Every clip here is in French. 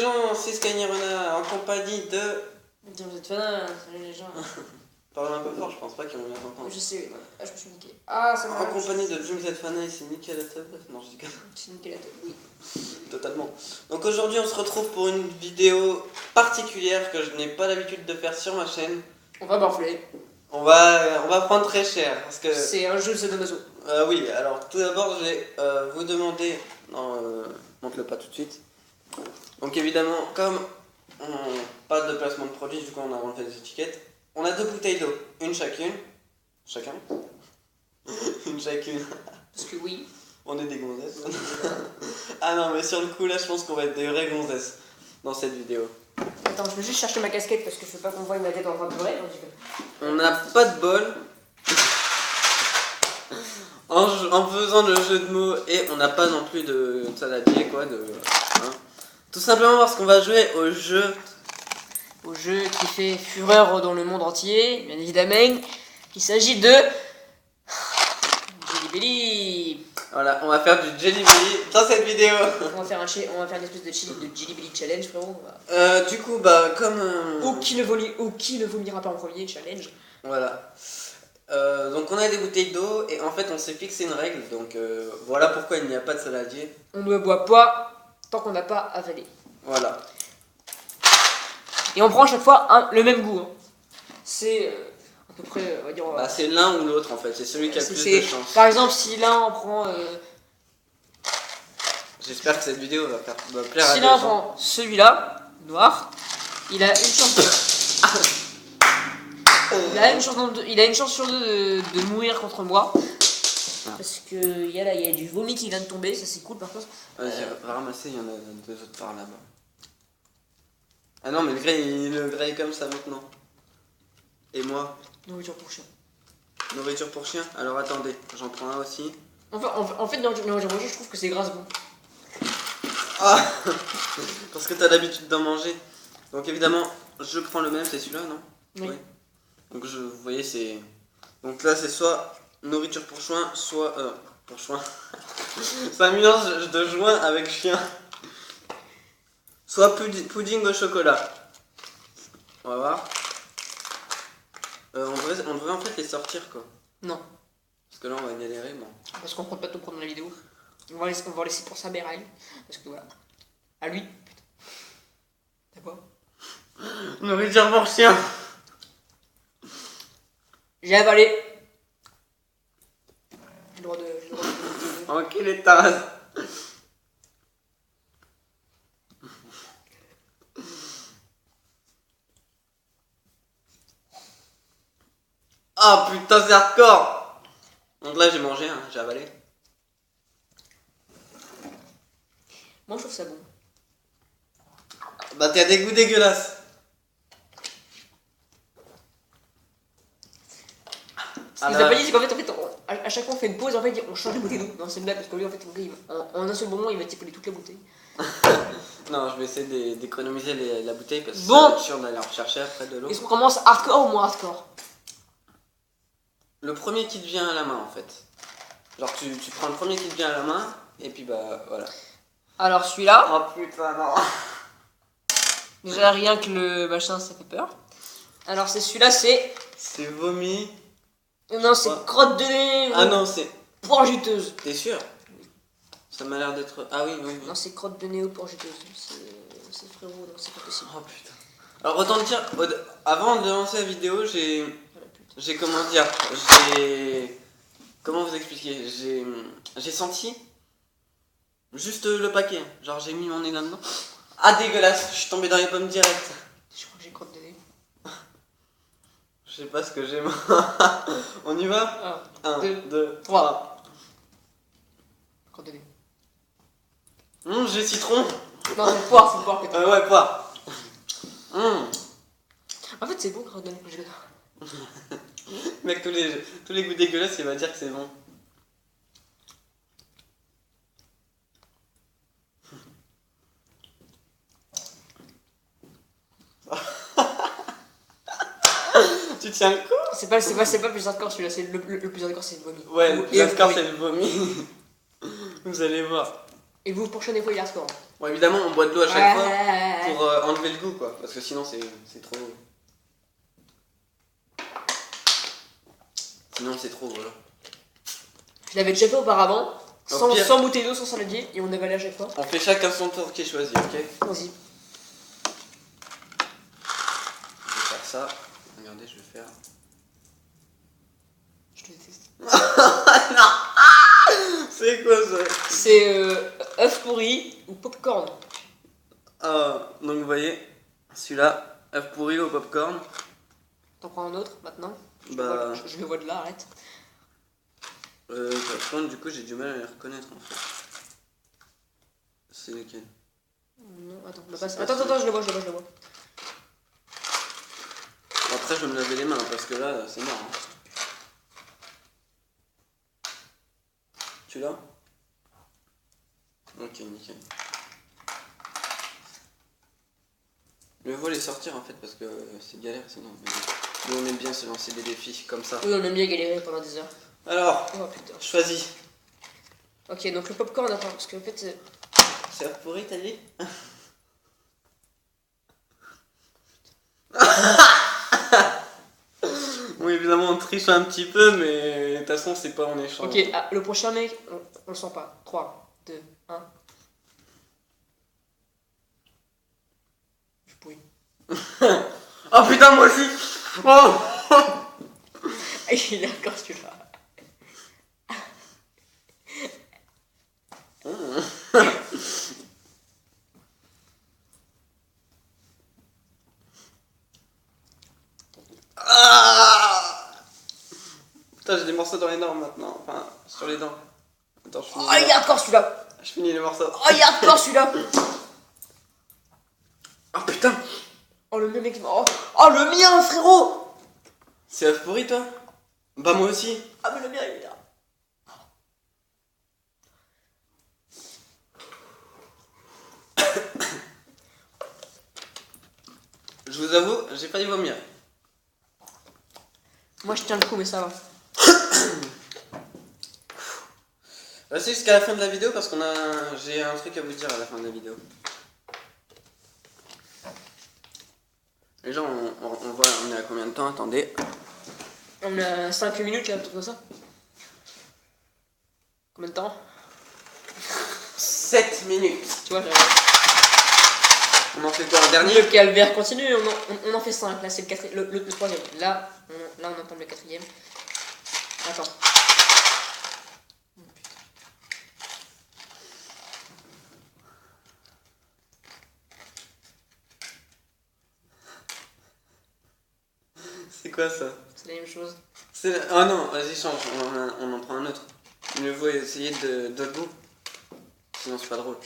gens, c'est Skynirona en compagnie de... Vous êtes fan, salut les gens. Parle un peu fort, je pense pas qu'ils vont bien t'entendre. Je sais, ah, je me suis niqué. Ah, ça En marche. compagnie de Jim Zfana et c'est nickel la table. Non, je dis que... C'est niqué la tête, oui. Totalement. Donc aujourd'hui, on se retrouve pour une vidéo particulière que je n'ai pas l'habitude de faire sur ma chaîne. On va morfler. On va prendre très cher parce que... C'est un jeu de sadomaso. Oui, alors tout d'abord, je vais vous demander... Non, montre-le pas tout de suite. Donc évidemment, comme pas de placement de produit, du coup on a renlevé les étiquettes. On a 2 bouteilles d'eau, une chacune. Chacun. Une chacune. Parce que oui. On est des gonzesses. Ah non, mais sur le coup là, je pense qu'on va être des vraies gonzesses dans cette vidéo. Attends, je vais juste chercher ma casquette parce que je veux pas qu'on voie ma tête en train de pleurer. On n'a pas de bol. En faisant le jeu de mots, et on n'a pas non plus de saladier, quoi. Hein. Tout simplement parce qu'on va jouer au jeu. Au jeu qui fait fureur dans le monde entier, bien évidemment. Il s'agit de... Jelly Belly. Voilà, on va faire du Jelly Belly dans cette vidéo. On va faire une espèce de Jelly Belly challenge, frérot. Du coup, bah, comme... Ou qui ne vomira pas en premier, challenge. Voilà. Donc on a des bouteilles d'eau et en fait on s'est fixé une règle, donc voilà pourquoi il n'y a pas de saladier. On ne boit pas tant qu'on n'a pas avalé. Voilà. Et on prend à chaque fois le même goût. Hein. C'est à peu près, on va dire... Bah, c'est l'un ou l'autre en fait, c'est celui qui a le plus de chance. Par exemple, si l'un on prend... J'espère que cette vidéo va plaire à si des l'un gens. prend celui-là, noir, il a une chance... Il a une chance sur deux de mourir contre moi. Parce que il y a du vomi qui vient de tomber, ça c'est cool par contre. Vas-y, va ramasser, il y en a 2 autres par là-bas. Ah non, mais le grey est comme ça maintenant. Et moi? Nourriture pour chien. Nourriture pour chien? Alors attendez, j'en prends un aussi. En fait, dans nourriture pour chien, je trouve que c'est grâce bon. Ah parce que t'as l'habitude d'en manger. Donc évidemment, je prends le même, c'est celui-là, non? Oui. Donc vous voyez, c'est... Donc là, c'est soit nourriture pour chien, soit... pour chien. C'est un mélange de joint avec chien. Soit pudding au chocolat. On va voir. On devrait en fait les sortir, quoi. Non. Parce que là, on va galérer, bon. Parce qu'on compte pas tout prendre dans la vidéo. On va laisser pour sa mère à elle. Parce que voilà. À lui. Putain. D'accord. Nourriture pour chien. J'ai avalé. J'ai le droit de... Ok, les tasses. Ah putain, c'est hardcore. Donc là, j'ai mangé, hein, j'ai avalé. Moi je trouve ça bon. Bah t'as des goûts dégueulasses. Ce qu'il n'a pas dit, c'est qu'en fait, à chaque fois on fait une pause, en fait, on change de bouteille d'eau. Non, c'est une blague, parce que lui, en fait, en un seul moment, il va tipoler toute la bouteille. Non, je vais essayer d'économiser la bouteille parce que bon. ça va être chiant d'aller en rechercher après de l'eau. Est-ce qu'on commence hardcore ou moins hardcore? Le premier qui te vient à la main, en fait. Genre, tu prends le premier qui te vient à la main, et puis bah, voilà. Alors, celui-là. Oh putain, non. Déjà, rien que le machin, ça fait peur. Alors, c'est celui-là, c'est... C'est vomi. Non, c'est crotte de nez. Ah non, c'est... Poire juteuse. T'es sûr? Ça m'a l'air d'être... Ah oui, oui, oui. Non, c'est crotte de nez ou poire juteuse. C'est frérot, donc c'est pas possible. Oh putain. Alors, autant te dire, avant de lancer la vidéo, j'ai comment dire, comment vous expliquer, j'ai senti juste le paquet, genre j'ai mis mon nez là-dedans. Ah dégueulasse, je suis tombé dans les pommes direct. Je crois que j'ai crotte de nez. Je sais pas ce que j'ai. On y va? 1, 2, 3. Crotte de nez. J'ai citron. Non, c'est poire que t'as. Ouais, poire. En fait, c'est bon, crotte de nez. Mec, tous les goûts dégueulasses, il va dire que c'est bon. Tu tiens le coup? C'est pas plus hardcore celui-là, c'est le plus hardcore, c'est le vomi. Ouais, le plus hardcore, c'est le vomi. Vous allez voir. Et vous, prochaine fois, il est hardcore. Bon, évidemment, on boit de l'eau à chaque fois Ouais. pour enlever le goût, quoi. Parce que sinon, c'est trop. Sinon, c'est trop, voilà. Je l'avais déjà fait auparavant, Au pire. sans bouteille d'eau, sans saladier, et on avalait à chaque fois. On fait chacun son tour qui est choisi, ok? Vas-y. Je vais faire ça. Regardez, je vais faire. Je te déteste. C'est quoi ça? C'est œuf pourri ou popcorn. Donc vous voyez, celui-là, œuf pourri au popcorn. T'en prends un autre maintenant? Bah. Je le vois de là, arrête. Popcorn, du coup, j'ai du mal à les reconnaître en fait. C'est lequel? Non, attends, bah, C'est attends, pas je le vois. Après, je vais me laver les mains parce que là, c'est mort. Hein. Tu l'as? Ok, nickel. Le vol est sortir en fait parce que c'est galère sinon. Mais nous on aime bien se lancer des défis comme ça. Oui, on aime bien galérer pendant des heures. Alors, Oh putain. choisis. Ok, donc le popcorn, attends, parce qu'en fait. C'est œuf pourri, t'as dit? Oui, évidemment, on triche un petit peu, mais de toute façon, c'est pas en échange. Ok, le prochain mec, on le sent pas. 3, 2, 1. Je pourris. Oh putain, moi aussi! Oh Il est encore celui-là. Ah putain, j'ai des morceaux dans les dents maintenant. Enfin, sur les dents. Attends, je finis. Oh, il est encore celui-là. Je finis les morceaux. Oh, il est encore celui-là. Oh putain! Oh, le mien, mec. Oh, le mien, frérot. C'est œuf pourri, toi? Bah, moi aussi. Ah, mais le mien, il est là. Je vous avoue, j'ai failli vomir. Moi, je tiens le coup, mais ça va. Restez jusqu'à la fin de la vidéo parce j'ai un truc à vous dire à la fin de la vidéo. Les gens, on voit, on est à combien de temps? Attendez. On a 5 minutes, là, tout comme ça. Combien de temps? 7 minutes. Tu vois, On en fait quoi, un dernier? le calvaire continue, on en fait 5, là c'est le troisième. Là, on entame le quatrième. Attends. C'est quoi ça? C'est la même chose. Oh non, vas-y, change, on en prend un autre. Mieux vaut essayer d'autres goût. Sinon, c'est pas drôle.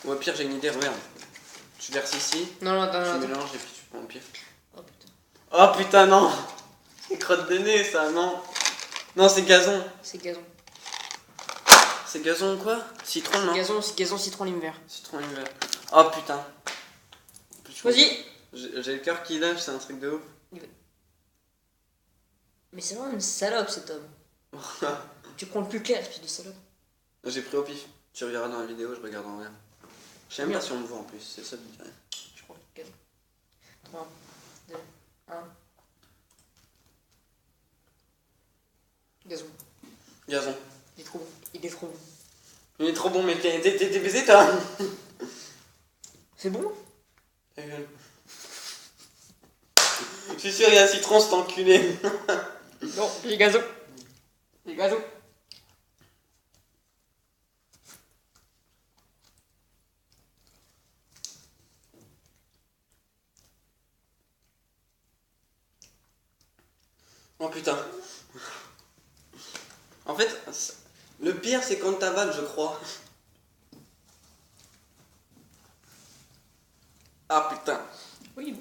Ou au pire, j'ai une idée, regarde. Tu verses ici, Non, attends, tu attends. mélanges et puis tu prends au pif. Oh putain. Oh putain, non! C'est crotte de nez, ça, non! Non, c'est gazon. C'est gazon. C'est gazon quoi? Citron, non? Gazon, citron, lime vert. Citron hiver. Oh putain. Vas-y! J'ai le cœur qui lâche, c'est un truc de ouf. Mais c'est vraiment une salope cet homme. Tu prends le plus clair, espèce de salope. J'ai pris au pif. Tu reverras dans la vidéo, je regarde en rien. Je sais même pas si on me voit en plus, c'est ça le différent. Je prends le gazon. 3, 2, 1. Gazon. Gazon. Il est trop bon. Il est trop bon. Il est trop bon, mais t'es baisé toi? C'est bon? Ta gueule. Je suis sûr, il y a un citron, cet enculé. Non, j'ai gazon. J'ai gazon. Oh putain. En fait, le pire c'est quand t'avales, je crois. Ah putain. Oui.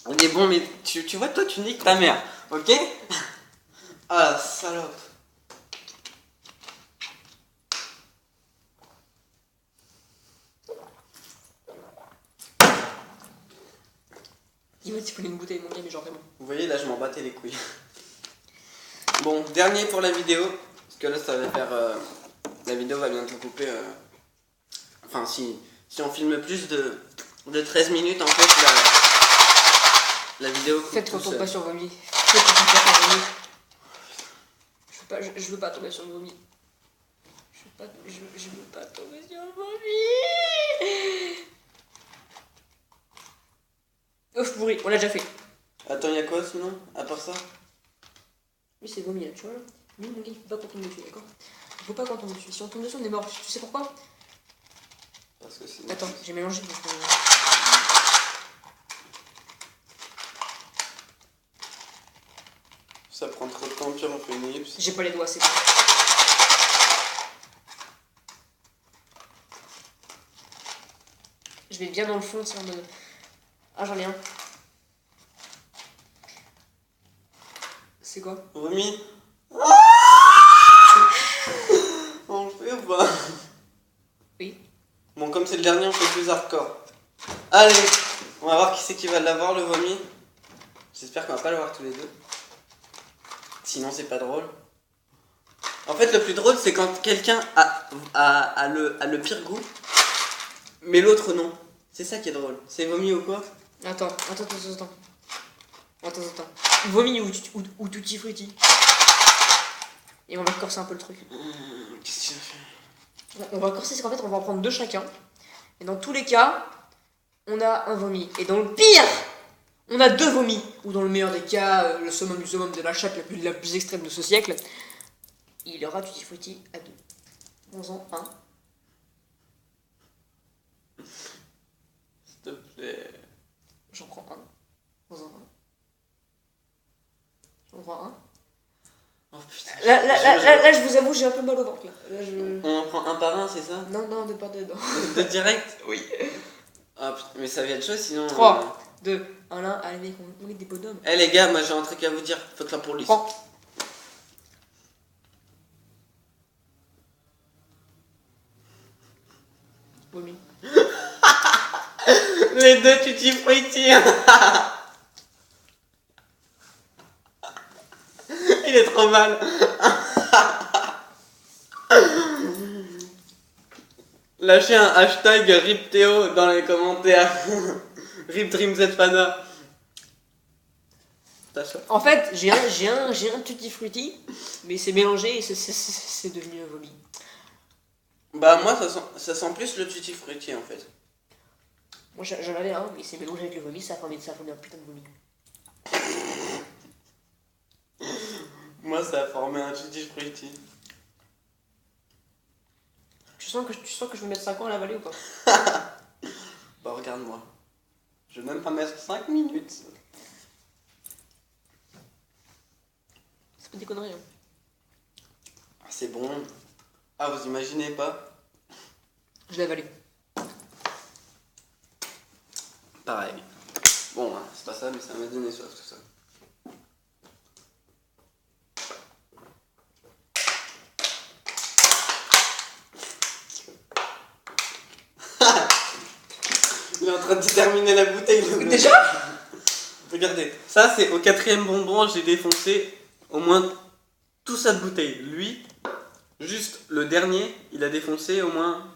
Il est bon, mais tu vois, toi tu niques ta mère, ok? Ah, salope. Il m'a dit qu'il fallait une bouteille, mon gars, mais genre vraiment. Vous voyez, là je m'en battais les couilles. Bon, dernier pour la vidéo, parce que là ça va faire La vidéo va bientôt couper. Enfin, si on filme plus de 13 minutes, en fait, la vidéo coupe. Faites tout qu'on tombe seul. pas sur vomi. Faites qu'on tombe pas sur vomi. Je veux pas tomber sur le vomi. Je veux pas tomber sur le vomi. Ouf pourri, on l'a déjà fait. Attends, y'a quoi sinon, à part ça? Lui c'est vomi là, tu vois là. Lui mon gars, il faut pas qu'on tombe dessus, d'accord? Il faut pas qu'on tombe dessus. Si on tombe dessus, on est mort. Tu sais pourquoi? Parce que c'est... Attends, j'ai mélangé. Donc, Ça prend trop de temps, puis on fait une ellipse. j'ai pas les doigts, c'est bon. Je vais bien dans le fond, c'est en mode. Ah, j'en ai un. C'est quoi? Vomi. On le fait ou pas? Oui. Bon, comme c'est le dernier, on fait plus hardcore. Allez, on va voir qui c'est qui va l'avoir, le vomi. J'espère qu'on va pas l'avoir tous les deux. Sinon, c'est pas drôle. En fait, le plus drôle, c'est quand quelqu'un a le pire goût, mais l'autre non. C'est ça qui est drôle. C'est vomi ou quoi? Attends. Vomi ou tutti frutti. Et on va corser un peu le truc. Qu'est-ce que tu as fait? On va corser, c'est qu'en fait, on va en prendre deux chacun. Et dans tous les cas, on a un vomi. Et dans le pire, on a deux vomis. Ou dans le meilleur des cas, le summum du summum de la chatte la plus extrême de ce siècle. Il aura tutti frutti à deux. Prends-en un. S'il te plaît. J'en prends un. Prends-en un. J'en prends un. Oh putain. Là, je vous avoue, j'ai un peu mal au ventre. Là, On en prend un par un, c'est ça? Non, de pas dedans. De direct? Oui. Ah putain, mais ça vient de chaud sinon. 3, 2, 1, là. Allez, mec, on est des bonhommes. Eh les gars, moi j'ai un truc à vous dire. Faites la police. Prends. Vomi. Les deux tutti frutti. Il est trop mal. Lâchez un hashtag RipThéo dans les commentaires. RipDreamZFana. T'as chaud? En fait, j'ai un tutti frutti, mais c'est mélangé et c'est devenu un vomi. Bah moi ça sent plus le tutti frutti en fait. Moi j'en avais un, mais c'est mélangé avec le vomi, ça a formé un putain de vomi. Moi ça a formé un tutti frutti. Tu sens que je vais mettre 5 ans à l'avaler ou pas? Bah regarde-moi. Je vais même pas mettre 5 minutes. C'est pas des conneries, hein. Ah, c'est bon. Ah vous imaginez pas? Je l'ai avalé. Pareil. Bon, hein, c'est pas ça, mais ça m'a donné soif tout ça. Il est en train de terminer la bouteille. Déjà? Regardez, ça c'est au 4ème bonbon, j'ai défoncé au moins toute sa bouteille. Lui, juste le dernier, il a défoncé au moins